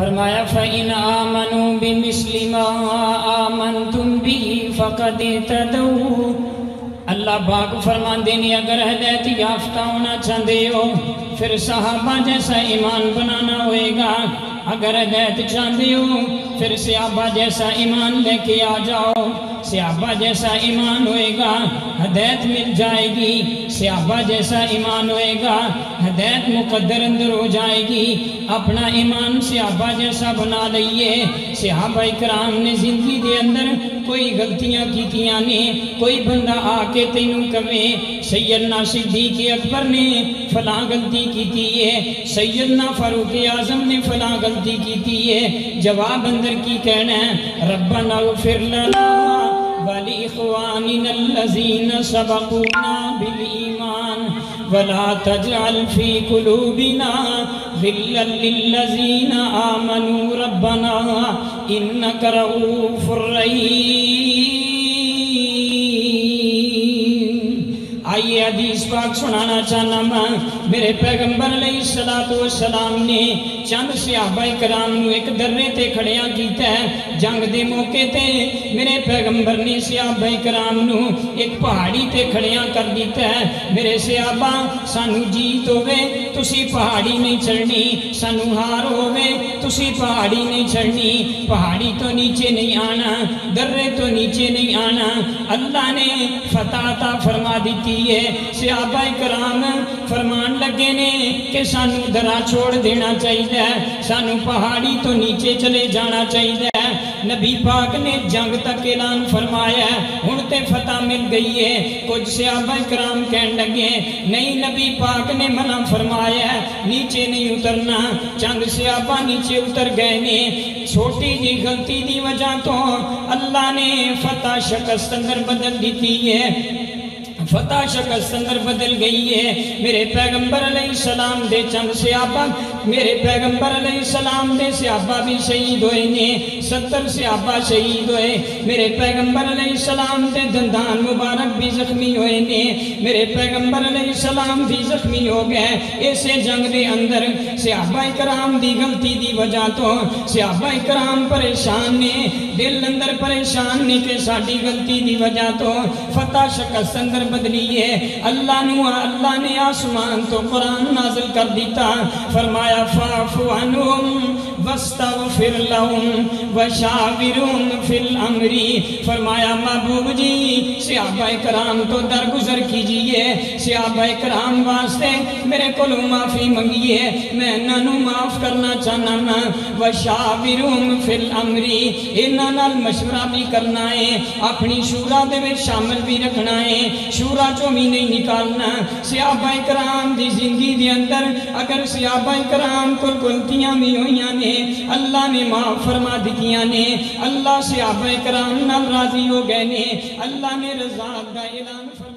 فرمایا فَإِنْ آمَنُوا بِمِثْلِ مَا آمَنْتُمْ بِهِ فَقَدْ اهْتَدَوْا۔ اللہ پاک فرماندے نے اگر ہدایت یافتہ ہونا چاہتے ہو پھر صحابہ جیسا ایمان بنانا ہوئے گا، اگر ہدایت چاہتے ہو پھر صحابہ جیسا ایمان لے کے آ جاؤ، صحابہ جیسا ایمان ہوئے گا ہدایت مل جائے گی، صحابہ جیسا ایمان ہوئے گا ہدایت مقدر اندر ہو جائے گی۔ اپنا ایمان صحابہ جیسا بنا لئیے۔ صحابہ اکرام نے زندگی دے اندر کوئی غلطیاں کیتیاں نے، کوئی بندہ آ کے تینوں کہیں سیدنا صدیق اکبر نے فلاں غلطی کیتی ہے، سیدنا فاروق اعظم نے فلاں غلطی کیتی ہے، جواب اندر کی کہنا ہے ربنا اغفر لنا وَلِإِخْوَانِنَا الَّذِينَ سَبَقُونَا بِالْإِيمَانِ وَلَا تَجْعَلْ فِي قُلُوبِنَا غِلًّا لِلَّذِينَ آمَنُوا رَبَّنَا إِنَّكَ رَءُوفٌ رَحِيمٌ۔ آئیے حدیث پاک سنانا چاہنا میں۔ میرے پیغمبر علیہ السلام نے چند صحابہ کرام نو ایک درے تے کھڑیاں کیتا ہے، جنگ دے موقع تے میرے پیغمبر نے صحابہ کرام نو ایک پہاڑی تے کھڑیاں کر دیتا ہے۔ میرے صحابہ سانو جیت ہوئے تسی پہاڑی نہیں چڑھنی، سانو ہار ہوئے تسی پہاڑی نہیں چڑھنی، پہاڑی تو نیچے نہیں آنا، درے تو نیچے نہیں آنا۔ اللہ نے فتح عطا فرما دیتی ہے۔ صحابہ کرام فرمان لگے نے کہ سانو درا چھوڑ دینا چاہیے، سانو پہاڑی تو نیچے چلے جانا چاہیے۔ نبی پاک نے جنگ تک اعلان فرمایا ہے، ہن تے فتح مل گئی ہے۔ کچھ صحابہ کرام کہنے لگے نہیں، نبی پاک نے منع فرمایا ہے نیچے نہیں اترنا۔ چند صحابہ نیچے اتر گئے نے، چھوٹی جی غلطی دی وجہ تو اللہ نے فتح شکست اندر بدل دیتی ہے، فتح شکست اندر بدل گئی ہے۔ میرے پیغمبر علیہ السلام دے چند صحابہ، میرے پیغمبر علیہ السلام دے صحابہ بھی شہید ہوئے نے، 70 صحابہ شہید ہوئے۔ میرے پیغمبر علیہ السلام دے دندان مبارک بھی زخمی ہوئے نے، میرے پیغمبر علیہ السلام بھی زخمی ہو گئے۔ ایسے جنگ دے اندر صحابہ کرام دی غلطی دی وجہ تو صحابہ کرام پریشان نے، دل اندر پریشان نے کہ ساڑی غلطی دی وجہ تو فتح شکست اندر بدلی ہے۔ اللہ نے آسمان تو قرآن نازل کر دیتا، فرمایا فَاعْفُ عَنْهُمْ وَاسْتَغْفِرْ لَهُمْ وَشَاوِرْهُمْ فِي الْأَمْرِ۔ فرمایا محبوب جی صحابہ کرام تو درگزر کیجئے، صحابہ کرام واسطے میرے کولو معافی منگیے، میں انہوں معاف کرنا چاہنا نا۔ وَشَاوِرْهُمْ فِي الْأَمْرِ، انہاں نال مشورہ بھی کرنا ہے، اپنی شورا دے میں شامل بھی رکھنا ہے، شورا چو بھی نہیں نکالنا۔ صحابہ کرام دی زندگی دے اندر اگر صحابہ کرام کو غلطیاں بھی ہوئیاں نے، اللہ نے معاف فرما دیا نے، اللہ صحابہ کرام نال راضی ہو گئے نے، اللہ نے رضا دا اعلان فرما